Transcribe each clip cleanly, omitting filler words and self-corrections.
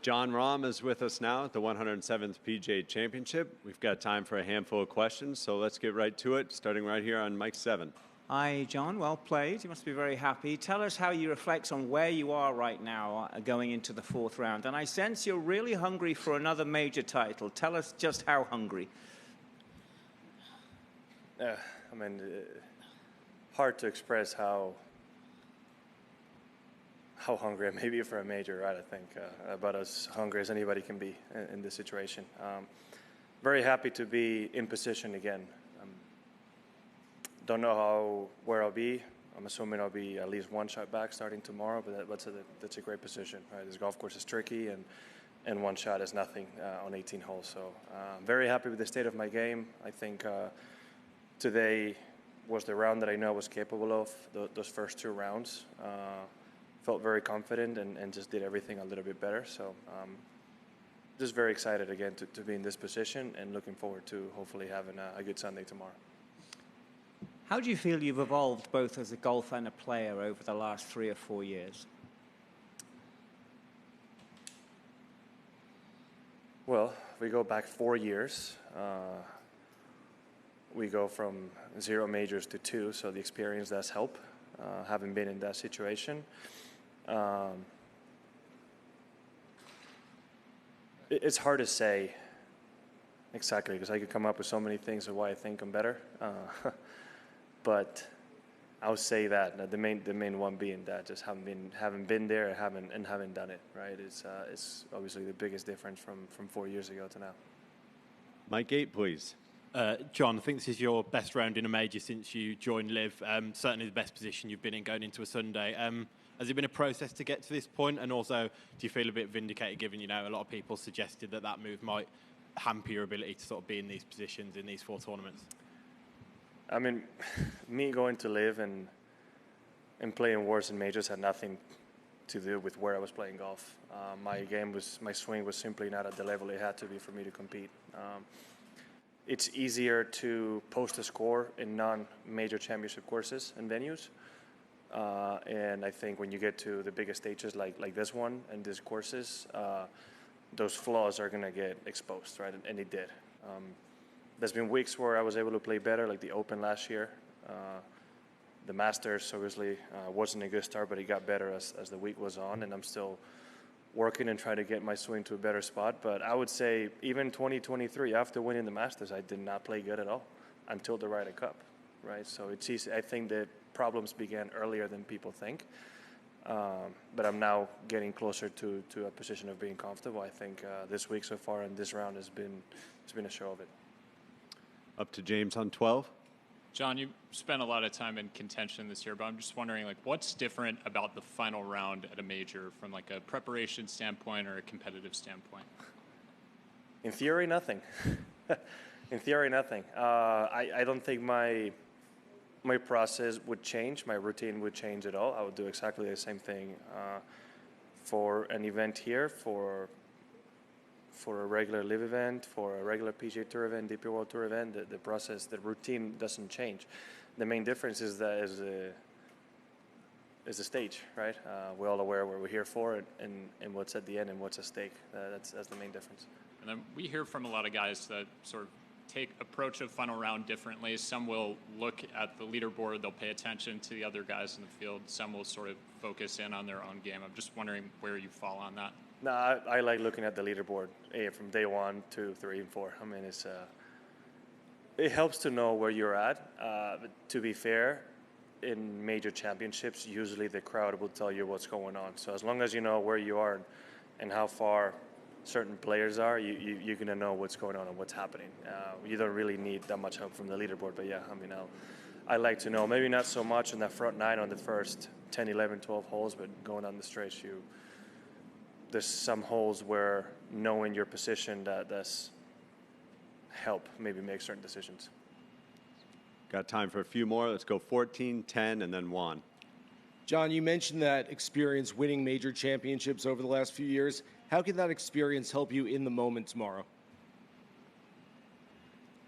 Jon Rahm is with us now at the 107th PGA Championship. We've got time for a handful of questions, so let's get right to it, starting right here on mic 7. Hi, Jon. Well played. You must be very happy. Tell us how you reflect on where you are right now going into the fourth round. And I sense you're really hungry for another major title. Tell us just how hungry. Hard to express how hungry I may be for a major, right? I think about as hungry as anybody can be in this situation. Very happy to be in position again. Don't know where I'll be. I'm assuming I'll be at least one shot back starting tomorrow, but that's a great position, right? This golf course is tricky, and one shot is nothing on 18 holes. So I'm very happy with the state of my game. I think today was the round that I know I was capable of. Those first two rounds. Felt very confident and just did everything a little bit better. So just very excited again to be in this position and looking forward to hopefully having a good Sunday tomorrow. How do you feel you've evolved both as a golfer and a player over the last 3 or 4 years? Well, we go back 4 years. We go from 0 majors to 2, so the experience does help, having been in that situation. It's hard to say exactly because I could come up with so many things of why I think I'm better. But I would say that the main one being that just haven't been there and haven't done it, right? It's obviously the biggest difference from 4 years ago to now. Mic 8, please. Jon, I think this is your best round in a major since you joined LIV. Certainly the best position you've been in going into a Sunday. Has it been a process to get to this point? And also, do you feel a bit vindicated given, a lot of people suggested that move might hamper your ability to sort of be in these positions in these 4 tournaments? I mean, me going to LIV and playing Worlds and majors had nothing to do with where I was playing golf. My swing was simply not at the level it had to be for me to compete. It's easier to post a score in non-major championship courses and venues. And I think when you get to the biggest stages like this one and these courses, those flaws are going to get exposed, right? And it did. There's been weeks where I was able to play better, like the Open last year. The Masters, obviously, wasn't a good start, but it got better as the week was on, and I'm still working and trying to get my swing to a better spot. But I would say even 2023, after winning the Masters, I did not play good at all until the Ryder Cup, right? So it's easy. I think the problems began earlier than people think. But I'm now getting closer to a position of being comfortable. I think this week so far and this round has been a show of it. Up to James on 12. Jon, you spent a lot of time in contention this year, but I'm just wondering, what's different about the final round at a major from a preparation standpoint or a competitive standpoint? In theory, nothing. In theory, nothing. I don't think my process would change. My routine would change at all. I would do exactly the same thing for an event here, for a regular LIV event, for a regular PGA Tour event, DP World Tour event. The process, the routine doesn't change. The main difference is the stage, right? We're all aware what we're here for and what's at the end and what's at stake. That's the main difference. And then we hear from a lot of guys that sort of approach a final round differently. Some will look at the leaderboard, they'll pay attention to the other guys in the field. Some will sort of focus in on their own game. I'm just wondering where you fall on that. No, I like looking at the leaderboard from day 1, 2, 3, and 4. I mean, it helps to know where you're at. But to be fair, in major championships, usually the crowd will tell you what's going on. So as long as you know where you are and how far certain players are, you're going to know what's going on and what's happening. You don't really need that much help from the leaderboard. But yeah, I mean, I like to know. Maybe not so much on that front 9 on the first 10, 11, 12 holes, but going down the stretch, there's some holes where knowing your position does help maybe make certain decisions. Got time for a few more. Let's go 14, 10, and then Juan. Jon, you mentioned that experience winning major championships over the last few years. How can that experience help you in the moment tomorrow?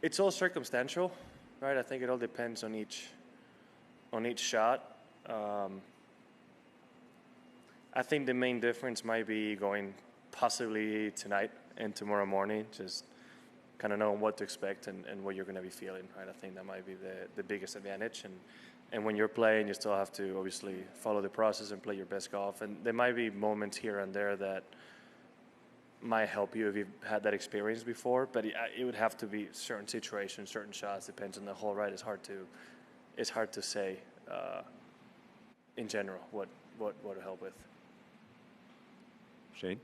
It's all circumstantial, right? I think it all depends on each shot. I think the main difference might be going possibly tonight and tomorrow morning, just kind of knowing what to expect and what you're going to be feeling, right? I think that might be the biggest advantage. And when you're playing, you still have to obviously follow the process and play your best golf. And there might be moments here and there that might help you if you've had that experience before, but it would have to be certain situations, certain shots, depends on the hole, right? It's hard to say in general what to help with. Shane?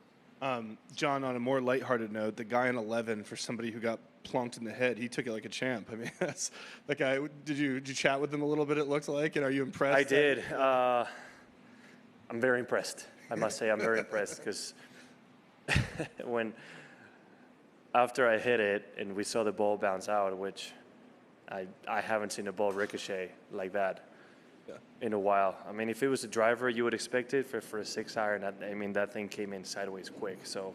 John, on a more lighthearted note, the guy in 11, for somebody who got plunked in the head, he took it like a champ. I mean, that's that guy. Did you chat with him a little bit? It looked like, and are you impressed? I did. I'm very impressed. I must say, I'm very impressed because after I hit it and we saw the ball bounce out, which I haven't seen a ball ricochet like that in a while. I mean, if it was a driver, you would expect it for a 6-iron. I mean, that thing came in sideways quick. So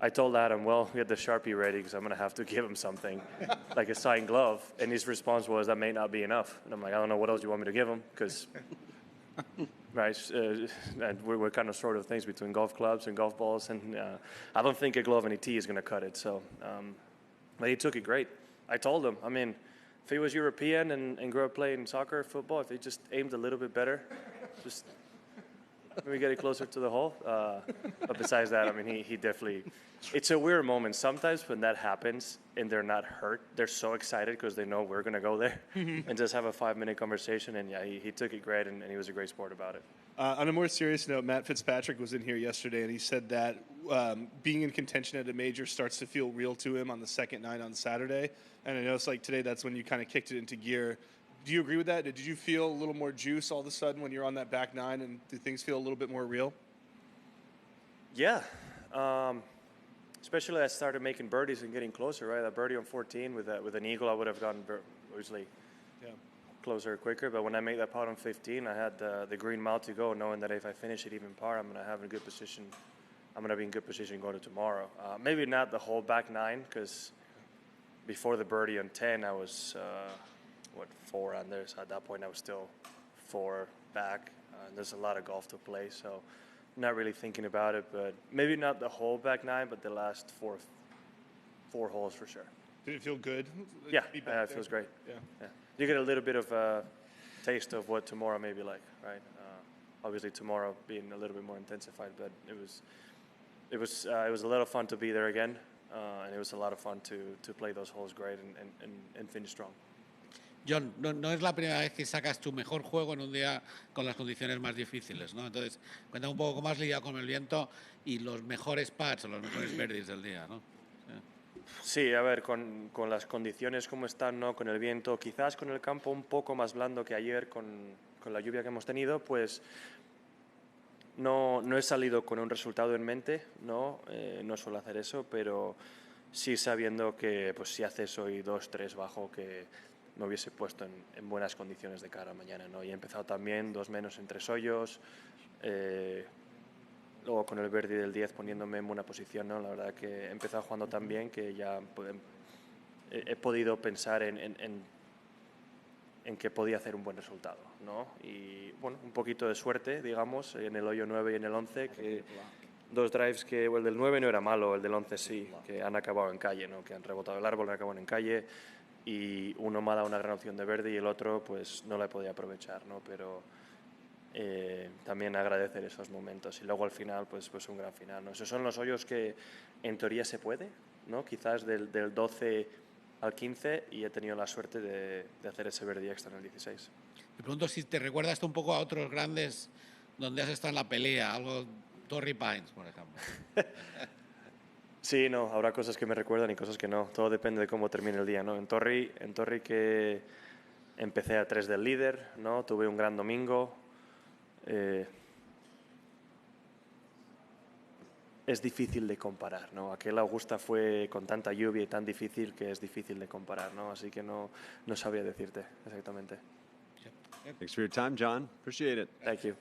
I told Adam, well, get the Sharpie ready because I'm going to have to give him something, like a signed glove. And his response was, that may not be enough. And I'm like, I don't know what else you want me to give him because, right, and we're kind of sort of things between golf clubs and golf balls. And I don't think a glove and a tee is going to cut it. So, but he took it great. I told him, I mean, if he was European and grew up playing soccer, football, if he just aimed a little bit better, just maybe get it closer to the hole. But besides that, I mean, he definitely, it's a weird moment. Sometimes when that happens and they're not hurt, they're so excited because they know we're going to go there and just have a 5-minute conversation. And yeah, he took it great and he was a great sport about it. On a more serious note, Matt Fitzpatrick was in here yesterday, and he said that being in contention at a major starts to feel real to him on the second night on Saturday. And I know it's like today that's when you kind of kicked it into gear. Do you agree with that? Did you feel a little more juice all of a sudden when you're on that back nine, and do things feel a little bit more real? Yeah. Especially as I started making birdies and getting closer, right? That birdie on 14 with an eagle, I would have gotten obviously closer quicker. But when I made that putt on 15, I had the green mile to go, knowing that if I finish it even par, I'm going to have a good position. I'm going to be in good position going to tomorrow. Maybe not the whole back nine, because before the birdie on 10, I was 4 under. So at that point, I was still 4 back. There's a lot of golf to play, so not really thinking about it. But maybe not the whole back nine, but the last four holes for sure. Did it feel good? Yeah, it feels great. Yeah. You get a little bit of a taste of what tomorrow may be like, right? Obviously, tomorrow being a little bit more intensified, but it was a lot of fun to be there again, and it was a lot of fun to play those holes great and finish strong. John, no es la primera vez que sacas tu mejor juego en un día con las condiciones más difíciles, ¿no? Entonces, cuenta un poco cómo has lidiado con el viento y los mejores putts o los mejores birdies del día, ¿no? Sí, a ver, con las condiciones como están, ¿no? Con el viento, quizás con el campo un poco más blando que ayer, con la lluvia que hemos tenido, pues no he salido con un resultado en mente, ¿no? No suelo hacer eso, pero sí sabiendo que pues, si haces hoy 2-3 bajo, que me hubiese puesto en buenas condiciones de cara a mañana, ¿no? Y he empezado también 2 menos en 3 hoyos, luego con el birdie del 10 poniéndome en buena posición, ¿no? La verdad que he empezado jugando tan bien que ya he podido pensar en que podía hacer un buen resultado, ¿no? Y bueno, un poquito de suerte, digamos, en el hoyo 9 y en el 11, que 2 drives que el del 9 no era malo, el del 11 sí, que han acabado en calle, ¿no? Que han rebotado el árbol, han acabado en calle, y uno me ha dado una gran opción de verde y el otro pues no la he podido aprovechar, ¿no? Pero también agradecer esos momentos y luego al final pues un gran final, ¿no? Esos son los hoyos que en teoría se puede, ¿no? Quizás del 12 al 15, y he tenido la suerte de hacer ese birdie extra en el 16. Te pregunto si te recuerdas esto un poco a otros grandes donde has estado en la pelea, algo Torrey Pines, por ejemplo. Sí, no, habrá cosas que me recuerdan y cosas que no. Todo depende de cómo termine el día, ¿no? En Torrey que empecé a 3 del líder, ¿no? Tuve un gran domingo. Es difícil de comparar, ¿no? Aquel Augusta fue con tanta lluvia y tan difícil que es difícil de comparar, ¿no? Así que no sabría decirte exactamente. Thanks for your time, John. Appreciate it. Thank you.